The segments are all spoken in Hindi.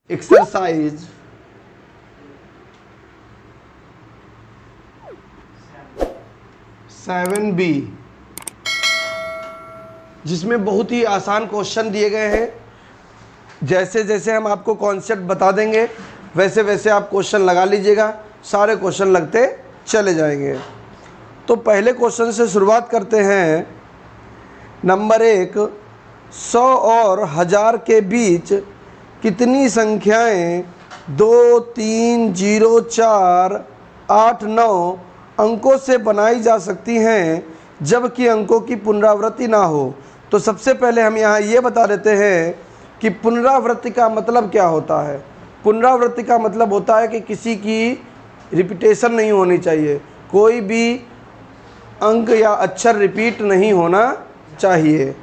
एक्सरसाइज 7B, जिसमें बहुत ही आसान क्वेश्चन दिए गए हैं। जैसे जैसे हम आपको कॉन्सेप्ट बता देंगे वैसे वैसे आप क्वेश्चन लगा लीजिएगा, सारे क्वेश्चन लगते चले जाएंगे। तो पहले क्वेश्चन से शुरुआत करते हैं। नंबर 1, 100 और 1000 के बीच कितनी संख्याएं 2, 3, 0, 4, 8, 9 अंकों से बनाई जा सकती हैं जबकि अंकों की पुनरावृत्ति ना हो। तो सबसे पहले हम यहाँ ये बता देते हैं कि पुनरावृत्ति का मतलब क्या होता है। पुनरावृत्ति का मतलब होता है कि किसी की रिपीटेशन नहीं होनी चाहिए, कोई भी अंक या अक्षर रिपीट नहीं होना चाहिए।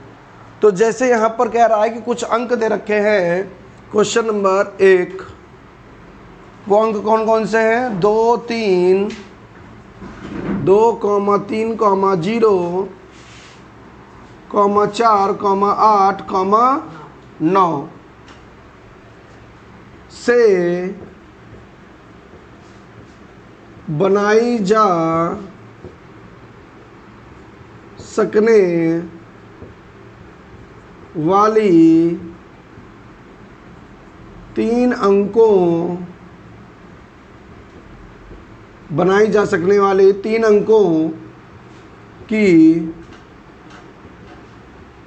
तो जैसे यहाँ पर कह रहा है कि कुछ अंक दे रखे हैं क्वेश्चन नंबर 1, वो अंक कौन कौन से हैं? 2, 3, 2, 3, 0, 4, 8, 9 से बनाई जा सकने वाली 3 अंकों की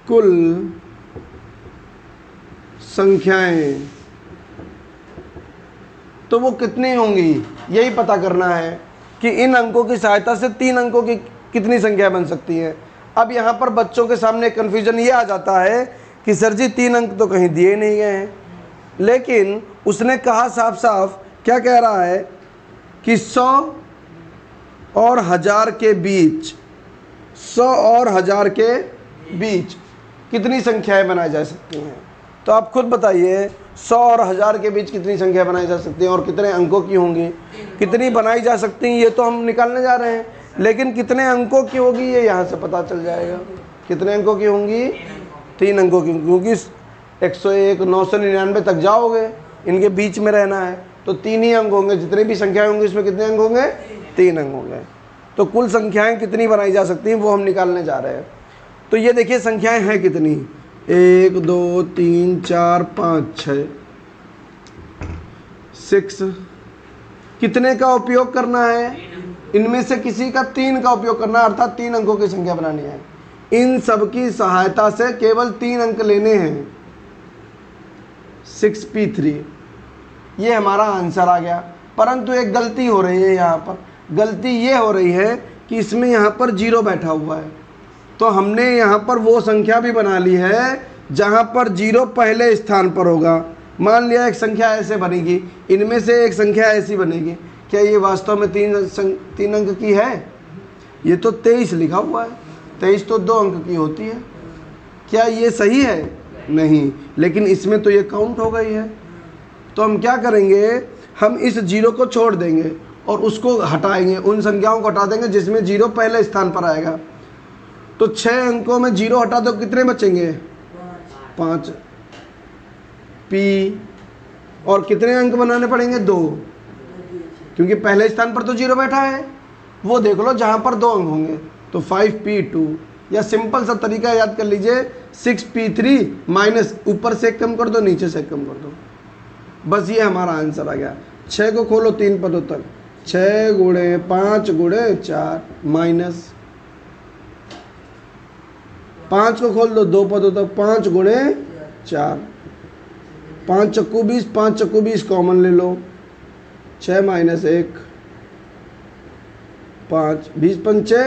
कुल संख्याएं, तो वो कितनी होंगी यही पता करना है कि इन अंकों की सहायता से 3 अंकों की कितनी संख्या बन सकती है। अब यहाँ पर बच्चों के सामने कन्फ्यूजन ये आ जाता है कि सर जी 3 अंक तो कहीं दिए नहीं गए हैं, लेकिन उसने कहा साफ साफ, क्या कह रहा है कि 100 और 1000 के बीच, 100 और 1000 के बीच कितनी संख्याएं बनाई जा सकती हैं। तो आप खुद बताइए 100 और 1000 के बीच कितनी संख्या बनाई जा सकती हैं और कितने अंकों की होंगी। कितनी बनाई जा सकती हैं ये तो हम निकालने जा रहे हैं, लेकिन कितने अंकों की होगी ये यहाँ से पता चल जाएगा। कितने अंकों की होंगी? 3 अंकों की, क्योंकि 101, 999 तक जाओगे, इनके बीच में रहना है तो 3 ही अंक होंगे। जितनी भी संख्याएं होंगी इसमें कितने अंक होंगे? 3 अंक होंगे। तो कुल संख्याएं कितनी बनाई जा सकती हैं वो हम निकालने जा रहे हैं। तो ये देखिए संख्याएं हैं कितनी, 1, 2, 3, 4, 5, 6। कितने का उपयोग करना है? इनमें से किसी का 3 का उपयोग करना है, अर्थात 3 अंकों की संख्या बनानी है। इन सब की सहायता से केवल 3 अंक लेने हैं। 6P3 ये हमारा आंसर आ गया। परंतु एक गलती हो रही है यहाँ पर। गलती ये हो रही है कि इसमें यहाँ पर 0 बैठा हुआ है, तो हमने यहाँ पर वो संख्या भी बना ली है जहाँ पर 0 पहले स्थान पर होगा। मान लिया एक संख्या ऐसे बनेगी, इनमें से एक संख्या ऐसी बनेगी। क्या ये वास्तव में 3 अंक की है? ये तो 23 लिखा हुआ है, 23 तो 2 अंक की होती है। क्या ये सही है? नहीं, लेकिन इसमें तो ये काउंट हो गई है। तो हम क्या करेंगे, हम इस 0 को छोड़ देंगे और उसको हटाएंगे, उन संख्याओं को हटा देंगे जिसमें 0 पहले स्थान पर आएगा। तो 6 अंकों में 0 हटा दो, कितने बचेंगे? 5 P। और कितने अंक बनाने पड़ेंगे? 2, क्योंकि पहले स्थान पर तो 0 बैठा है। वो देख लो जहाँ पर 2 अंक होंगे, तो 5P2। या सिंपल सा तरीका याद कर लीजिए, 6P3 माइनस ऊपर से एक कम कर दो, नीचे से एक कम कर दो, बस ये हमारा आंसर आ गया। 6 को खोलो 3 पदों तक, 6 गुणे 5 गुणे 4 माइनस 5 को खोल दो 2 पदों तक, 5 गुणे 4, 5 चक्कू 20, 5 चक्कू 20 कॉमन ले लो, 6 माइनस 1 5, 20 पंचे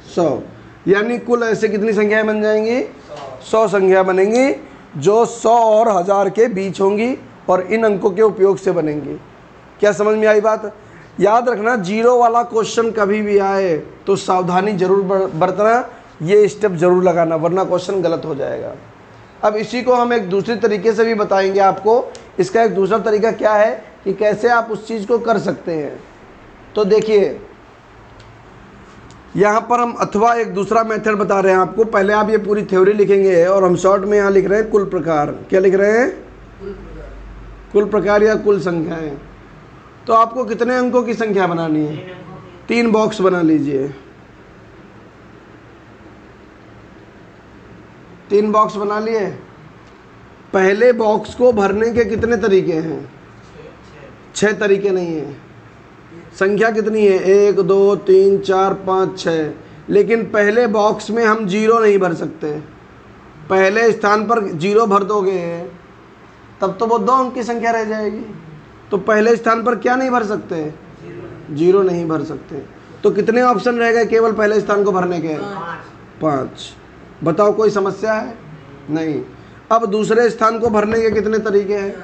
100। यानी कुल ऐसे कितनी संख्याएं बन जाएंगी? 100 संख्या बनेंगी जो 100 और 1000 के बीच होंगी और इन अंकों के उपयोग से बनेंगी। क्या समझ में आई बात? याद रखना, 0 वाला क्वेश्चन कभी भी आए तो सावधानी जरूर बरतना, ये स्टेप जरूर लगाना, वरना क्वेश्चन गलत हो जाएगा। अब इसी को हम एक दूसरी तरीके से भी बताएंगे आपको। इसका एक दूसरा तरीका क्या है कि कैसे आप उस चीज़ को कर सकते हैं। तो देखिए यहाँ पर हम अथवा एक दूसरा मेथड बता रहे हैं आपको। पहले आप ये पूरी थ्योरी लिखेंगे और हम शॉर्ट में यहाँ लिख रहे हैं कुल प्रकार। क्या लिख रहे हैं? कुल प्रकार या कुल संख्याएं। तो आपको कितने अंकों की संख्या बनानी है? 3 बॉक्स बना लीजिए। 3 बॉक्स बना लिए। पहले बॉक्स को भरने के कितने तरीके हैं? 6 तरीके नहीं है। संख्या कितनी है? 1 2 3 4 5 6। लेकिन पहले बॉक्स में हम 0 नहीं भर सकते। पहले स्थान पर 0 भर दोगे तब तो वो 2 अंक की संख्या रह जाएगी। तो पहले स्थान पर क्या नहीं भर सकते? 0 नहीं भर सकते। तो कितने ऑप्शन रह गए केवल पहले स्थान को भरने के? 5। बताओ कोई समस्या है? नहीं। अब दूसरे स्थान को भरने के कितने तरीके हैं?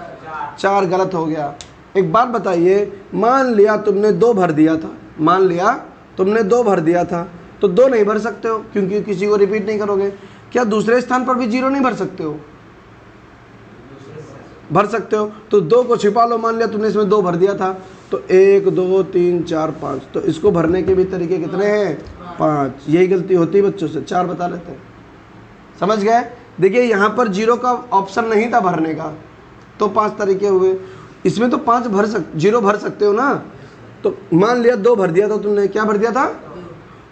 4। गलत हो गया। एक बात बताइए, मान लिया तुमने 2 भर दिया था, मान लिया तुमने 2 भर दिया था, तो 2 नहीं भर सकते हो क्योंकि किसी को रिपीट नहीं करोगे। क्या दूसरे स्थान पर भी 0 नहीं भर सकते हो? भर सकते हो। तो 2 को छिपा लो। मान लिया तुमने इसमें 2 भर दिया था, तो 1 2 3 4 5। तो इसको भरने के भी तरीके कितने हैं? 5। यही गलती होती है बच्चों से, 4 बता लेते हैं। समझ गए? देखिए यहाँ पर 0 का ऑप्शन नहीं था भरने का, तो 5 तरीके हुए। इसमें तो 5 0 भर सकते हो ना। तो मान लिया 2 भर दिया था तुमने, क्या भर दिया था?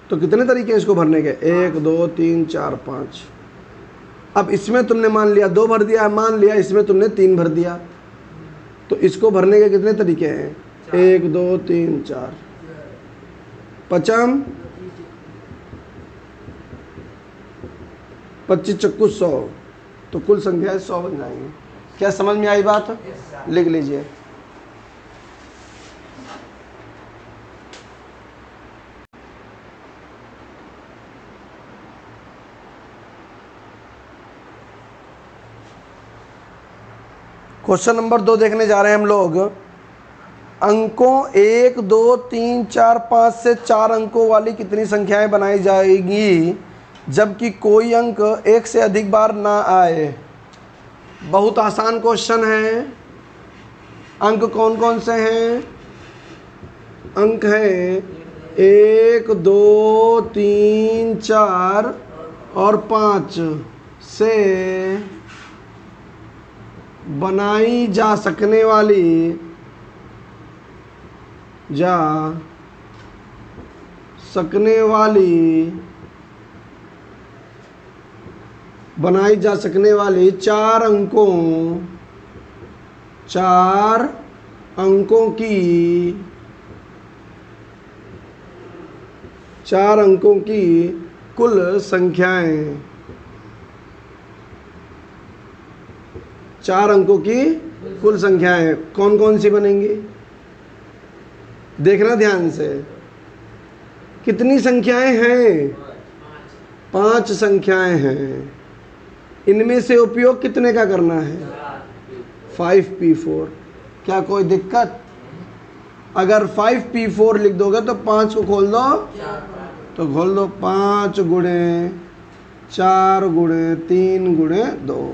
तो कितने तरीके हैं इसको भरने के? 1 2 3 4 5। अब इसमें तुमने मान लिया 2 भर दिया, मान लिया इसमें तुमने 3 भर दिया, तो इसको भरने के कितने तरीके हैं? 1 2 3 4। 5 25 चक्कू 100। तो कुल संख्या 100 बन जाएंगे। क्या समझ में आई बात? लिख लीजिए। क्वेश्चन नंबर 2 देखने जा रहे हैं हम लोग। अंकों 1 2 3 4 5 से 4 अंकों वाली कितनी संख्याएं बनाई जाएगी जबकि कोई अंक 1 से अधिक बार ना आए? बहुत आसान क्वेश्चन है। अंक कौन कौन से हैं? अंक हैं 1 2 3 4 और 5 से बनाई जा सकने वाली बनाई जा सकने वाली 4 अंकों की कुल संख्याएं। 4 अंकों की कुल संख्याएं कौन कौन सी बनेंगी? देखना ध्यान से। कितनी संख्याएं हैं? 5 संख्याएं हैं। इनमें से उपयोग कितने का करना है? 5p4। क्या कोई दिक्कत? अगर 5p4 लिख दोगे तो 5 को खोल दो, तो खोल दो 5 गुणे 4 गुणे 3 गुणे 2।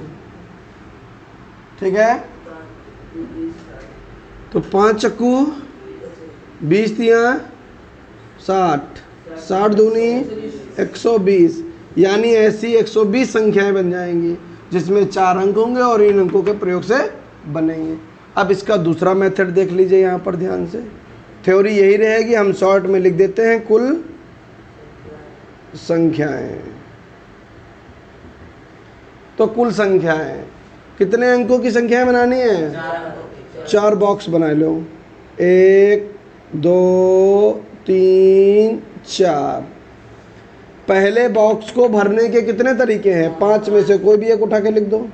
ठीक है? तो 5 चक्कू 20 तियाँ 60, 60 दूनी 120। यानी ऐसी 120 संख्याएं बन जाएंगी जिसमें 4 अंक होंगे और इन अंकों के प्रयोग से बनेंगे। अब इसका दूसरा मेथड देख लीजिए यहाँ पर ध्यान से। थ्योरी यही रहेगी, हम शॉर्ट में लिख देते हैं कुल संख्याएं। तो कुल संख्याएं कितने अंकों की संख्याएं बनानी है? 4 बॉक्स बना लो। 1 2 3 4। पहले बॉक्स को भरने के कितने तरीके हैं? 5 में से कोई भी एक उठा के लिख दो।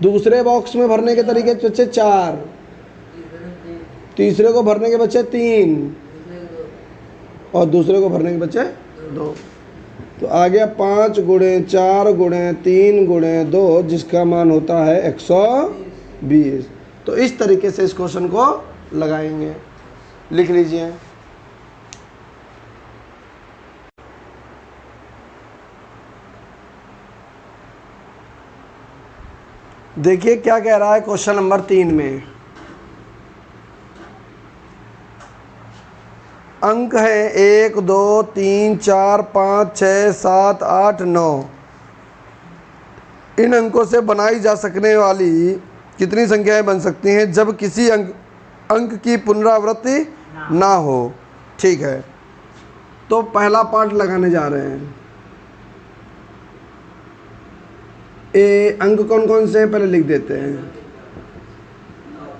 दूसरे बॉक्स में भरने के तरीके बच्चे 4, तीसरे को भरने के बच्चे 3 और दूसरे को भरने के बच्चे 2। तो आ गया 5 गुणे 4 गुणे 3 गुणे 2 जिसका मान होता है 120। तो इस तरीके से इस क्वेश्चन को लगाएंगे। लिख लीजिए। देखिए क्या कह रहा है क्वेश्चन नंबर 3 में। अंक है 1 2 3 4 5 6 7 8 9। इन अंकों से बनाई जा सकने वाली कितनी संख्याएं बन सकती हैं जब किसी अंक की पुनरावृत्ति ना हो। ठीक है, तो पहला पार्ट लगाने जा रहे हैं। अंक कौन कौन से हैं पहले लिख देते हैं,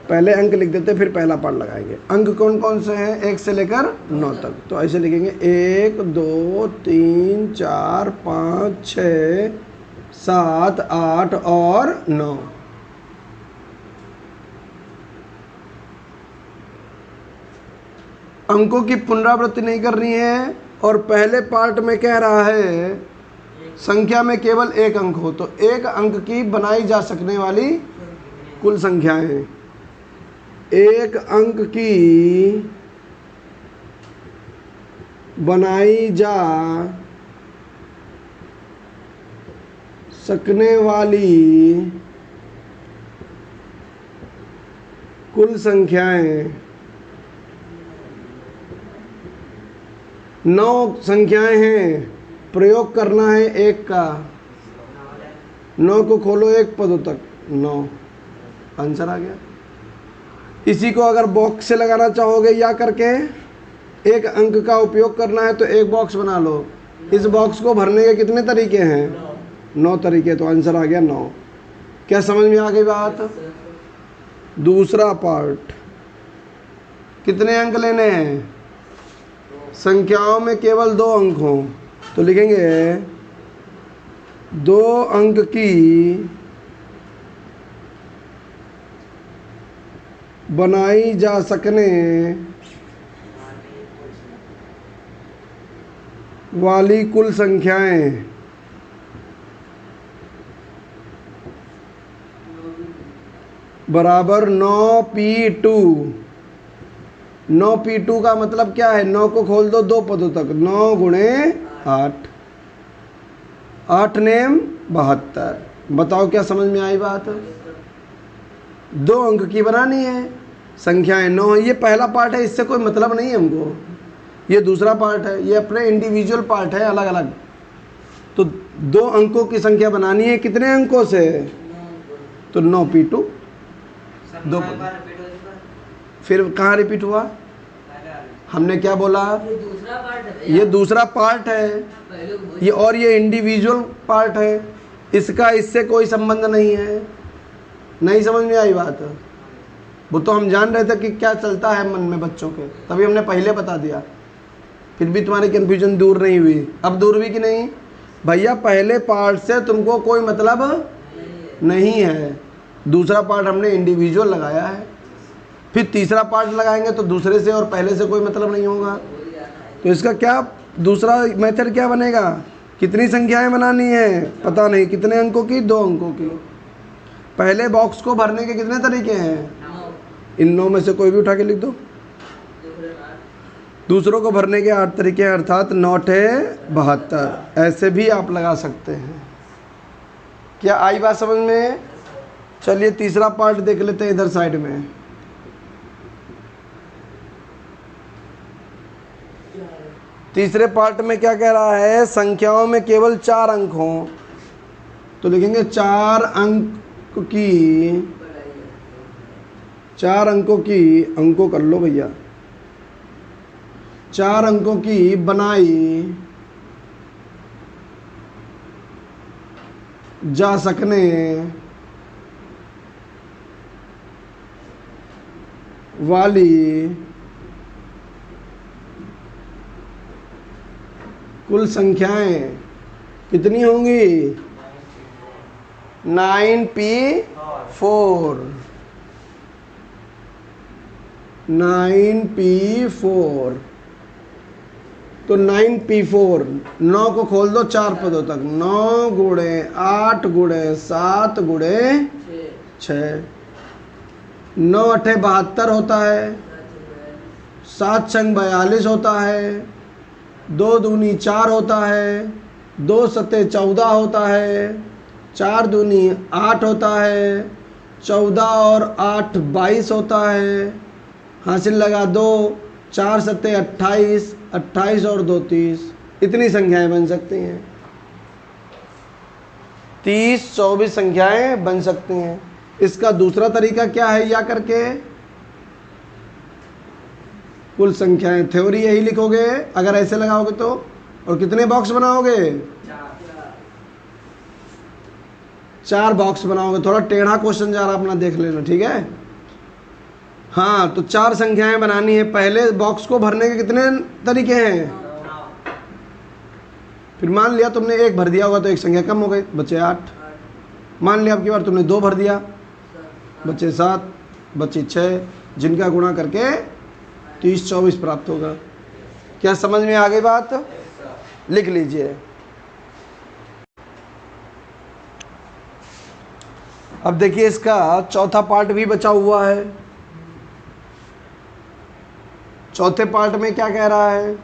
पहले अंक लिख देते हैं फिर पहला पार्ट लगाएंगे। अंक कौन कौन से हैं 1 से लेकर 9 तक, तो ऐसे लिखेंगे 1 2 3 4 5 6 7 8 और 9। अंकों की पुनरावृत्ति नहीं करनी है और पहले पार्ट में कह रहा है संख्या में केवल एक अंक हो, तो एक अंक की बनाई जा सकने वाली कुल संख्याएं, एक अंक की बनाई जा सकने वाली कुल संख्याएं 9 संख्याएं हैं, प्रयोग करना है 1 का। 9 को खोलो 1 पदों तक 9, आंसर आ गया। इसी को अगर बॉक्स से लगाना चाहोगे या करके एक अंक का उपयोग करना है तो एक बॉक्स बना लो। इस बॉक्स को भरने के कितने तरीके हैं 9 तरीके, तो आंसर आ गया 9। क्या समझ में आ गई बात। दूसरा पार्ट, कितने अंक लेने हैं, संख्याओं में केवल 2 अंक हों, तो लिखेंगे 2 अंक की बनाई जा सकने वाली कुल संख्याएं बराबर 9p2। 9p2 का मतलब क्या है, 9 को खोल दो 2 पदों तक, 9 गुणे 8, 8 नेम 72। बताओ क्या समझ में आई बात। 2 अंक की बनानी है, संख्याएं 9 है। ये पहला पार्ट है, इससे कोई मतलब नहीं है हमको। ये दूसरा पार्ट है, ये अपने इंडिविजुअल पार्ट है अलग अलग। तो 2 अंकों की संख्या बनानी है, कितने अंकों से, तो 9p2 2। फिर कहाँ रिपीट हुआ, हमने क्या बोला, ये दूसरा पार्ट है ये, और ये इंडिविजुअल पार्ट है, इसका इससे कोई संबंध नहीं है। नहीं समझ में आई बात। वो तो हम जान रहे थे कि क्या चलता है मन में बच्चों के, तभी हमने पहले बता दिया, फिर भी तुम्हारी कन्फ्यूजन दूर नहीं हुई। अब दूर हुई कि नहीं भैया, पहले पार्ट से तुमको कोई मतलब नहीं है, दूसरा पार्ट हमने इंडिविजुअल लगाया है। फिर तीसरा पार्ट लगाएंगे तो दूसरे से और पहले से कोई मतलब नहीं होगा। तो इसका क्या दूसरा मेथड क्या बनेगा, कितनी संख्याएं बनानी है पता नहीं, कितने अंकों की, 2 अंकों की। पहले बॉक्स को भरने के कितने तरीके हैं, इन 9 में से कोई भी उठा के लिख दो। दूसरों को भरने के 8 तरीके हैं, अर्थात 9 × 72, ऐसे भी आप लगा सकते हैं। क्या आई बात समझ में। चलिए तीसरा पार्ट देख लेते हैं इधर साइड में। तीसरे पार्ट में क्या कह रहा है, संख्याओं में केवल 4 अंक हों, तो लिखेंगे 4 अंकों की अंकों कर लो भैया, 4 अंकों की बनाई जा सकने वाली कुल संख्याएं कितनी होंगी, 9p4। 9p4, तो 9p4, 9 को खोल दो 4 पदों तक, 9 गुणे 8 गुणे 7 गुणे 6, 9 × 8 = 72 होता है, 7 × 6 = 42 होता है, 2 दूनी 4 होता है, 2 सत्ते 14 होता है, 4 दूनी 8 होता है, 14 और 8 22 होता है, हासिल लगा 2, 4 सत्ते 28, 28 और 2 30। इतनी संख्याएं बन सकती हैं, 30 24 संख्याएं बन सकती हैं। इसका दूसरा तरीका क्या है, या करके कुल संख्याएं थ्योरी यही लिखोगे अगर ऐसे लगाओगे तो। और कितने बॉक्स बनाओगे, 4 बॉक्स बनाओगे। थोड़ा टेढ़ा क्वेश्चन जा रहा, अपना देख लेना, ठीक है। हाँ, तो 4 संख्याएं बनानी है। पहले बॉक्स को भरने के कितने तरीके हैं, फिर मान लिया तुमने 1 भर दिया होगा तो एक संख्या कम हो गई, बचे 8। मान लिया अब की बार तुमने 2 भर दिया, बचे 7, बचे 6, जिनका गुणा करके 30 24 प्राप्त होगा। क्या समझ में आ गई बात? लिख लीजिए। अब देखिए इसका चौथा पार्ट भी बचा हुआ है। चौथे पार्ट में क्या कह रहा है,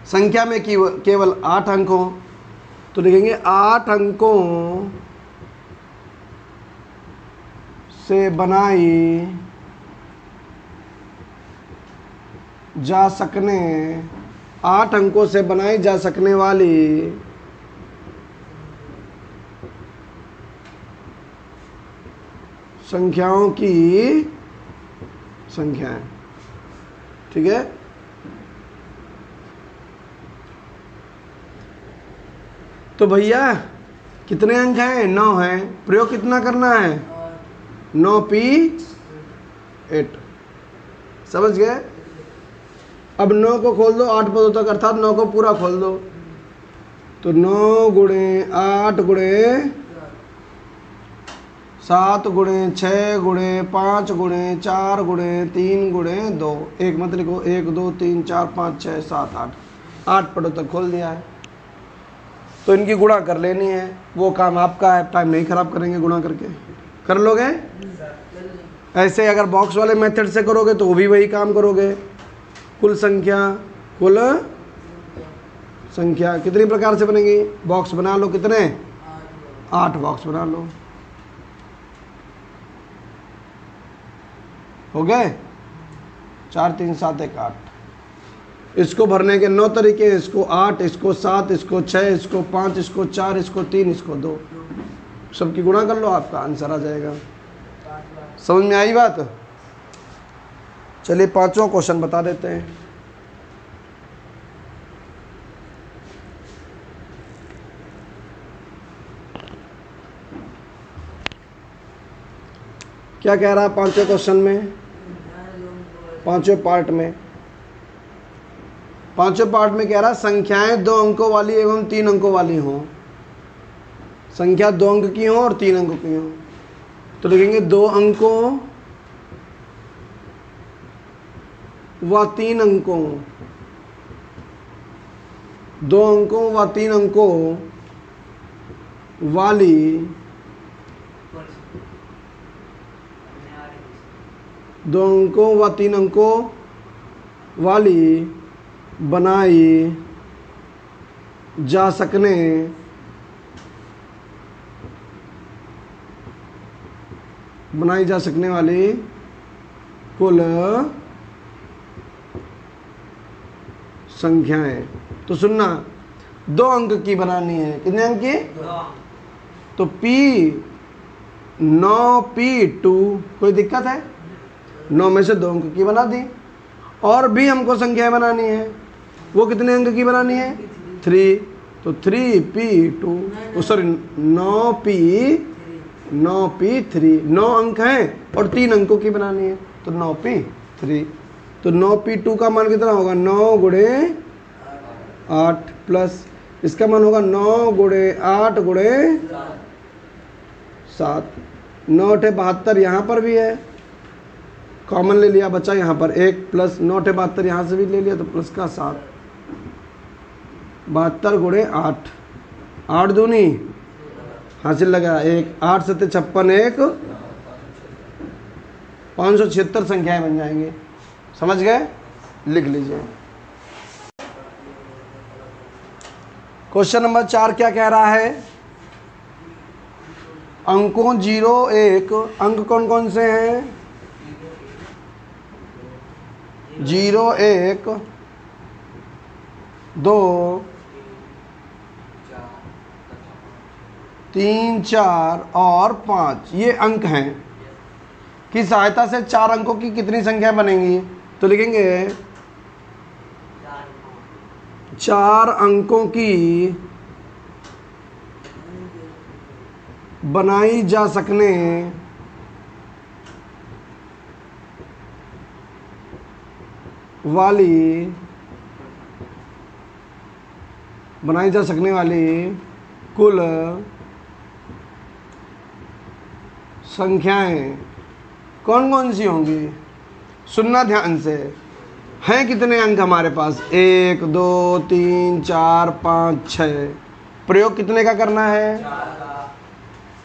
संख्या में केवल 8 अंक हो, तो लिखेंगे 8 अंकों से बनाई जा सकने 8 अंकों से बनाई जा सकने वाली संख्याओं की संख्याएं, ठीक है। तो भैया कितने अंक हैं, 9 हैं। प्रयोग कितना करना है, 9p8, समझ गए। अब 9 को खोल दो 8 पदों तक, अर्थात 9 को पूरा खोल दो। तो 9 गुणे 8 गुणे 7 गुणे 6 गुणे 5 गुणे 4 गुणे 3 गुणे 2, एक मत लिखो, 1 2 3 4 5 6 7 8 पदों तक खोल दिया है। तो इनकी गुणा कर लेनी है, वो काम आपका है, टाइम नहीं खराब करेंगे, गुणा करके कर लोगे। ऐसे अगर बॉक्स वाले मेथड से करोगे तो वो भी वही काम करोगे। कुल संख्या कितनी प्रकार से बनेगी, बॉक्स बना लो, कितने 8 बॉक्स बना लो, हो गए। 4 3 7 1 8। इसको भरने के 9 तरीके, इसको 8, इसको 7, इसको 6, इसको 5, इसको 4, इसको 3, इसको 2, सबकी गुणा कर लो, आपका आंसर आ जाएगा। समझ में आई बात? चलिए 5वां क्वेश्चन बता देते हैं। क्या कह रहा है 5वें क्वेश्चन में, 5वें पार्ट में। 5वें पार्ट में कह रहा है संख्याएं 2 अंकों वाली एवं 3 अंकों वाली हों। संख्या 2 अंक की हो और 3 अंकों की हो, तो लिखेंगे 2 अंकों व 3 अंकों, 2 अंकों व 3 अंकों वाली 2 अंकों व 3 अंकों वाली बनाई जा सकने वाली कुल संख्याएं। तो सुनना, 2 अंक की बनानी है, कितने अंक की, तो P 9p2, कोई दिक्कत है, 9 में से 2 अंक की बना दी। और भी हमको संख्याएं बनानी है, वो कितने अंक की बनानी है, 3, तो 3p2, सॉरी 9p3, 9 अंक हैं और 3 अंकों की बनानी है, तो 9p3। तो 9p2 का मान कितना होगा, 9 गुणे 8 प्लस इसका मान होगा 9 गुणे 8 गुणे 7, 9 8 72, यहाँ पर भी है, कॉमन ले लिया, बचा यहाँ पर 1 प्लस 9 8 72, यहाँ से भी ले लिया तो प्लस का 7, 72 गुणे 8, 8 दूनी हासिल लगा 1, 8 7 56 1, 576 संख्याएं बन जाएंगी। समझ गए? लिख लीजिए। क्वेश्चन नंबर 4 क्या कह रहा है, अंकों 0 1, अंक कौन कौन से हैं, 0 1 2 3, 4 और 5 ये अंक हैं की सहायता से 4 अंकों की कितनी संख्या बनेंगी? तो लिखेंगे 4 अंकों की बनाई जा सकने वाली कुल संख्याएं कौन कौन सी होंगी? सुनना ध्यान से। हैं कितने अंक हमारे पास? 1, 2, 3, 4, 5, 6। प्रयोग कितने का करना है?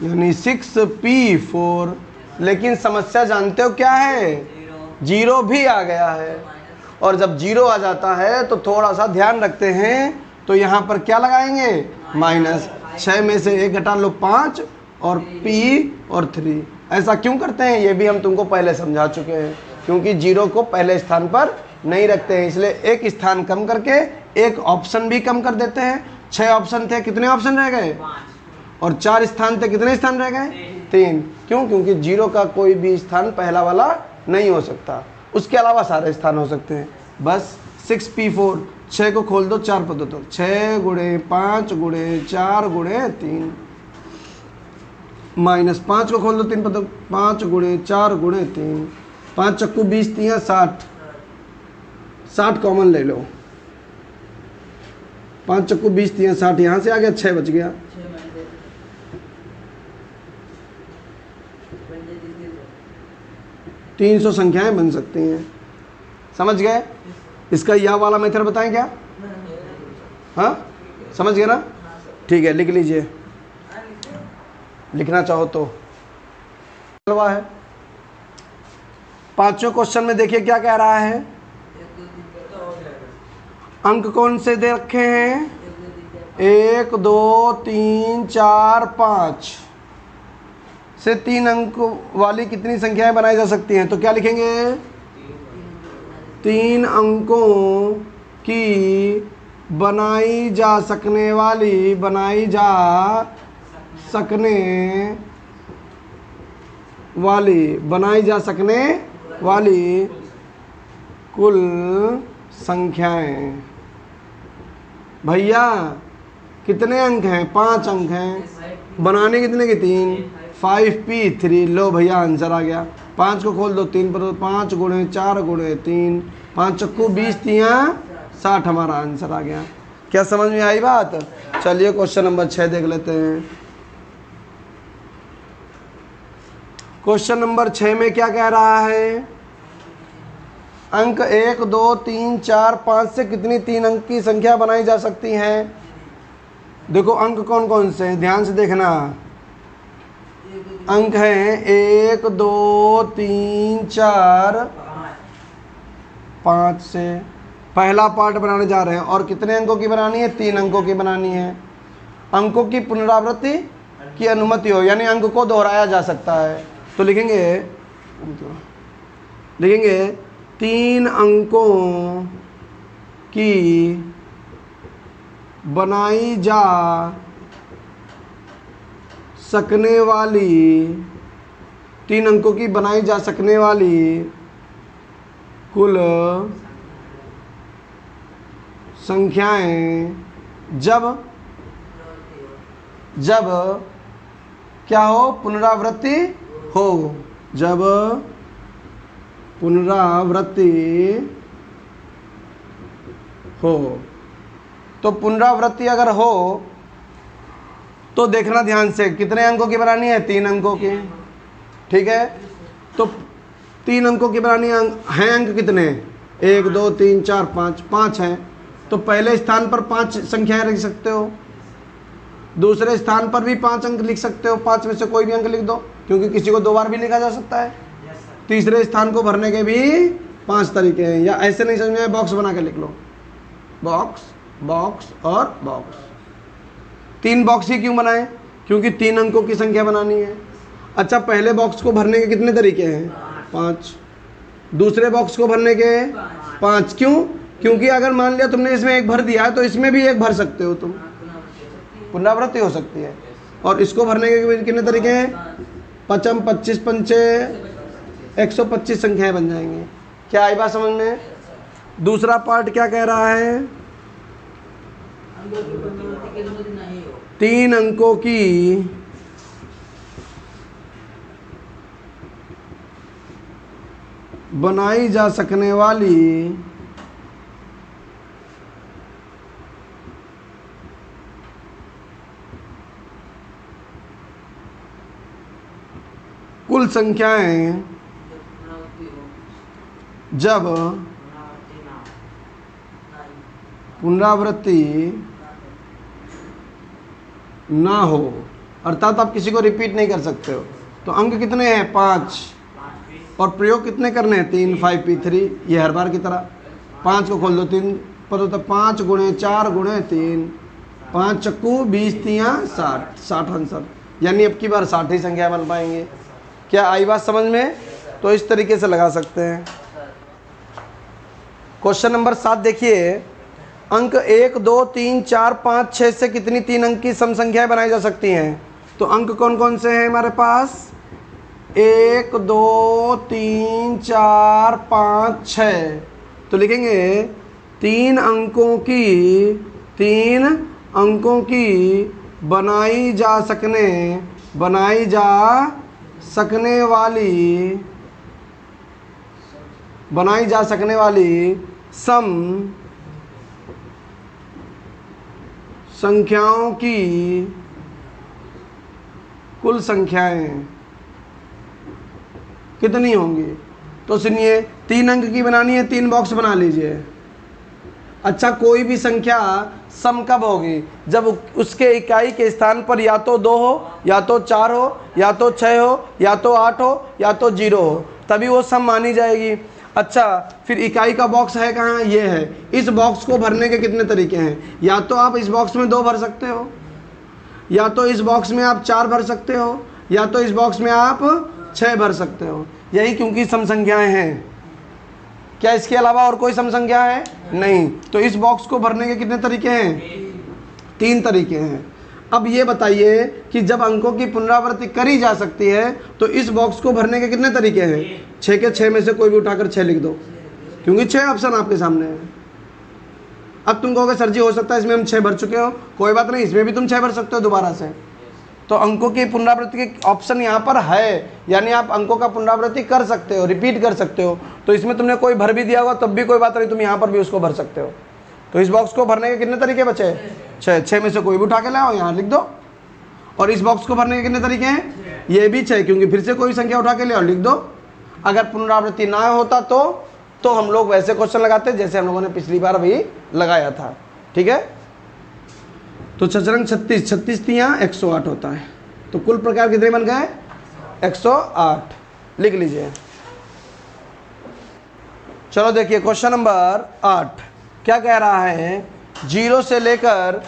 यानी 6p4। लेकिन समस्या जानते हो क्या है? 0 भी आ गया है। और जब 0 आ जाता है तो थोड़ा सा ध्यान रखते हैं, तो यहाँ पर क्या लगाएंगे? माइनस। 6 में से 1 घटा लो 5 और p और 3। ऐसा क्यों करते हैं ये भी हम तुमको पहले समझा चुके हैं, क्योंकि 0 को पहले स्थान पर नहीं रखते हैं, इसलिए एक स्थान कम करके एक ऑप्शन भी कम कर देते हैं। 6 ऑप्शन थे, कितने ऑप्शन रह गए? और 4 स्थान थे, कितने स्थान रह गए? 3। क्यों? क्योंकि 0 का कोई भी स्थान पहला वाला नहीं हो सकता, उसके अलावा सारे स्थान हो सकते हैं। बस 6p4। 6 को खोल दो 4 पदों तो 6 गुणे 5 गुणे 4 गुणे 3 माइनस 5 को खोल दो 3 पदों 5 गुणे 4 गुणे 3। 5 चक्कू 20 3 60। 60 कॉमन ले लो। 5 चक्कू 20 3 60। यहाँ से आ गया 6 बच गया। 300 संख्याएं बन सकती हैं। समझ गए? इसका यह वाला मेथड बताएं क्या? हाँ समझ गए ना? ठीक है, लिख लीजिए, लिखना चाहो तो। है 5वें क्वेश्चन में देखिए क्या कह रहा है। अंक कौन से दे रखे हैं? 1, 2, 3, 4, 5 से 3 अंक वाली कितनी संख्याएं बनाई जा सकती हैं? तो क्या लिखेंगे? 3 अंकों की बनाई जा सकने वाली कुल संख्याएं। भैया कितने अंक हैं? 5 अंक हैं। बनाने कितने के? 3। 5p3। लो भैया आंसर आ गया। 5 को खोल दो 3 पर 5 गुणे 4 गुणे 3। 5 चक्कू 20 3 60 हमारा आंसर आ गया। क्या समझ में आई बात? चलिए क्वेश्चन नंबर 6 देख लेते हैं। क्वेश्चन नंबर 6 में क्या कह रहा है? अंक 1, 2, 3, 4, 5 से कितनी 3 अंक की संख्या बनाई जा सकती है? देखो अंक कौन कौन से हैं, ध्यान से देखना। अंक हैं 1, 2, 3, 4, 5 से पहला पार्ट बनाने जा रहे हैं। और कितने अंकों की बनानी है? 3 अंकों की बनानी है। अंकों की पुनरावृत्ति की अनुमति हो, यानी अंक को दोहराया जा सकता है। तो लिखेंगे 3 अंकों की बनाई जा सकने वाली कुल संख्याएं जब क्या हो? पुनरावृत्ति हो। जब पुनरावृत्ति हो, तो पुनरावृत्ति अगर हो तो देखना ध्यान से, कितने अंकों की बनानी है? 3 अंकों की। ठीक है, तो 3 अंकों की बनानी है। अंक कितने? 1, 2, 3, 4, 5। 5 हैं, तो पहले स्थान पर 5 संख्याएं लिख सकते हो, दूसरे स्थान पर भी 5 अंक लिख सकते हो। 5 में से कोई भी अंक लिख दो, क्योंकि किसी को 2 बार भी लिखा जा सकता है। तीसरे स्थान को भरने के भी 5 तरीके हैं, या ऐसे नहीं समझ में, बॉक्स बना के लिख लो। बॉक्स, बॉक्स और बॉक्स। 3 बॉक्स ही क्यों बनाए? क्योंकि 3 अंकों की संख्या बनानी है। अच्छा, पहले बॉक्स को भरने के कितने तरीके हैं? 5। दूसरे बॉक्स को भरने के 5। क्यों? क्योंकि अगर मान लिया तुमने इसमें 1 भर दिया है तो इसमें भी 1 भर सकते हो तुम, पुनरावृत्ति हो सकती है। और इसको भरने के कितने तरीके हैं? पचम 25 पंचे 125 संख्याएं बन जाएंगी। क्या आई बात समझ में? दूसरा पार्ट क्या कह रहा है? 3 अंकों की बनाई जा सकने वाली कुल संख्याएं जब पुनरावृत्ति ना हो, अर्थात आप किसी को रिपीट नहीं कर सकते हो, तो अंक कितने हैं? 5, और प्रयोग कितने करने हैं? 3 5 P3, ये हर बार की तरह। 5 को खोल दो, 3 पर होता 5 गुणे 4 गुणे 3, 5 चक्कू 20 3 60 आंसर, यानी अब की बार 60 ही संख्या बन पाएंगे। क्या आई बात समझ में? तो इस तरीके से लगा सकते हैं। क्वेश्चन नंबर 7 देखिए, अंक 1 2 3 4 5 6 से कितनी 3 अंक की सम संख्याएं बनाई जा सकती हैं? तो अंक कौन कौन से हैं हमारे पास? 1 2 3 4 5 6। तो लिखेंगे 3 अंकों की बनाई जा सकने वाली सम संख्याओं की कुल संख्याएं कितनी होंगी? तो सुनिए, 3 अंक की बनानी है, 3 बॉक्स बना लीजिए। अच्छा, कोई भी संख्या सम कब होगी? जब उसके इकाई के स्थान पर या तो 2 हो, या तो 4 हो, या तो 6 हो, या तो 8 हो, या तो 0 हो, तभी वो सम मानी जाएगी। अच्छा, फिर इकाई का बॉक्स है कहाँ? ये है। इस बॉक्स को भरने के कितने तरीके हैं? या तो आप इस बॉक्स में 2 भर सकते हो, या तो इस बॉक्स में आप 4 भर सकते हो, या तो इस बॉक्स में आप 6 भर सकते हो। यही क्योंकि सम संख्याएं हैं। क्या इसके अलावा और कोई सम संख्या है? नहीं। तो इस बॉक्स को भरने के कितने तरीके हैं? 3 तरीके हैं। अब ये बताइए कि जब अंकों की पुनरावृत्ति करी जा सकती है तो इस बॉक्स को भरने के कितने तरीके हैं? 6 के 6 में से कोई भी उठाकर 6 लिख दो, क्योंकि 6 ऑप्शन आपके सामने है। अब तुम कहोगे सर जी हो सकता है इसमें हम 6 भर चुके हो, कोई बात नहीं, इसमें भी तुम 6 भर सकते हो दोबारा से। तो अंकों की पुनरावृत्ति के ऑप्शन यहाँ पर है, यानी आप अंकों का पुनरावृत्ति कर सकते हो, रिपीट कर सकते हो। तो इसमें तुमने कोई भर भी दिया होगा तब भी कोई बात नहीं, तुम यहाँ पर भी उसको भर सकते हो। तो इस बॉक्स को भरने के कितने तरीके बचे? 6 में से कोई भी उठा के लाओ, यहाँ लिख दो। और इस बॉक्स को भरने के कितने तरीके हैं? ये भी 6, क्योंकि फिर से कोई संख्या उठा के ले आओ, लिख दो। अगर पुनरावृत्ति ना होता तो हम लोग वैसे क्वेश्चन लगाते जैसे हम लोगों ने पिछली बार भी लगाया था। ठीक है, तो 6 36, 36 3 108 होता है। तो कुल प्रकार कितने बन गए? 108। लिख लीजिए। चलो देखिए क्वेश्चन नंबर 8 क्या कह रहा है? 0 से लेकर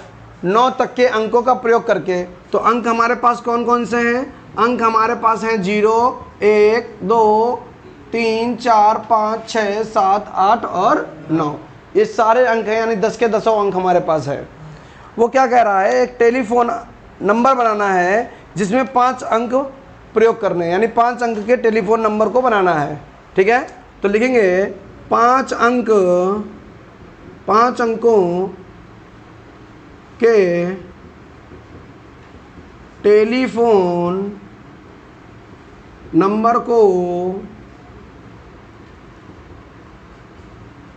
9 तक के अंकों का प्रयोग करके। तो अंक हमारे पास कौन कौन से हैं? अंक हमारे पास हैं 0 1 2 3 4 5 6 7 8 और 9। ये सारे अंक हैं, यानी 10 के 10 अंक हमारे पास है। वो क्या कह रहा है? एक टेलीफोन नंबर बनाना है जिसमें 5 अंक प्रयोग करने, यानी 5 अंक के टेलीफोन नंबर को बनाना है। ठीक है, तो लिखेंगे 5 अंकों के टेलीफोन नंबर को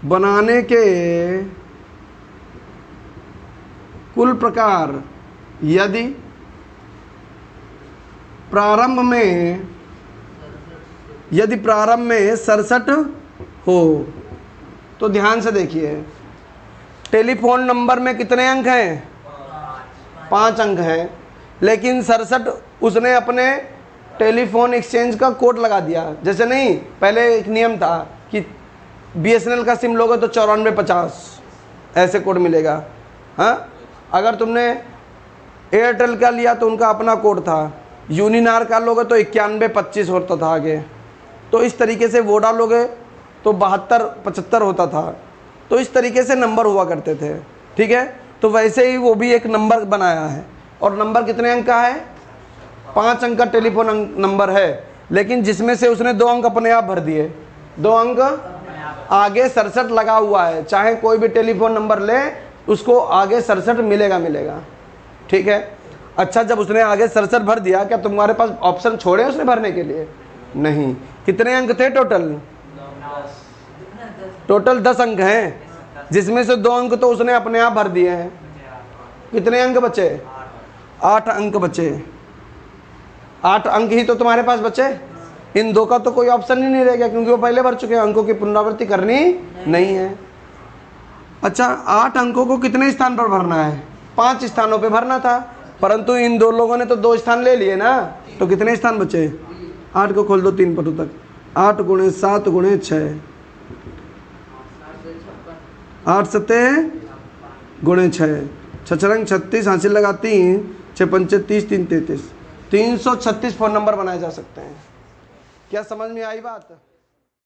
बनाने के कुल प्रकार यदि प्रारंभ में 67 हो। तो ध्यान से देखिए, टेलीफोन नंबर में कितने अंक हैं? 5 अंक हैं, लेकिन 67 उसने अपने टेलीफोन एक्सचेंज का कोड लगा दिया। जैसे नहीं, पहले एक नियम था कि BSNL का सिम लोगे तो 9450 ऐसे कोड मिलेगा। हाँ, अगर तुमने एयरटेल का लिया तो उनका अपना कोड था, यूनिनार का लोगे तो 9125 होता था आगे। तो इस तरीके से वोडा लोगे तो 7275 होता था। तो इस तरीके से नंबर हुआ करते थे। ठीक है, तो वैसे ही वो भी एक नंबर बनाया है। और नंबर कितने अंक का है? 5 अंक का टेलीफोन नंबर है, लेकिन जिसमें से उसने 2 अंक अपने आप भर दिए, 2 अंक आगे 67 लगा हुआ है। चाहे कोई भी टेलीफोन नंबर ले, उसको आगे 67 मिलेगा मिलेगा, ठीक है। अच्छा, जब उसने आगे 67 भर दिया, क्या तुम्हारे पास ऑप्शन छोड़े उसने भरने के लिए? नहीं। कितने अंक थे टोटल? टोटल 10 अंक हैं, जिसमें से 2 अंक तो उसने अपने आप भर दिए हैं। कितने अंक बचे? 8 अंक बचे। 8 अंक ही तो तुम्हारे पास बचे। इन 2 का तो कोई ऑप्शन ही नहीं रह गया, क्योंकि वो पहले भर चुके हैं, अंकों की पुनरावृत्ति करनी नहीं है। अच्छा, 8 अंकों को कितने स्थान पर भरना है? 5 स्थानों पे भरना था, परंतु इन 2 लोगों ने तो 2 स्थान ले लिए ना, तो कितने स्थान बचे? 8 को खोल दो 3 पटों तक, 8 गुणे 7 गुणे 6, 8 सत्ते गुणे 6, 6 36, हासिल लगा 3, 6 पंचे 30, 3 33, 336 फ़ोन नंबर बनाए जा सकते हैं। क्या समझ में आई बात?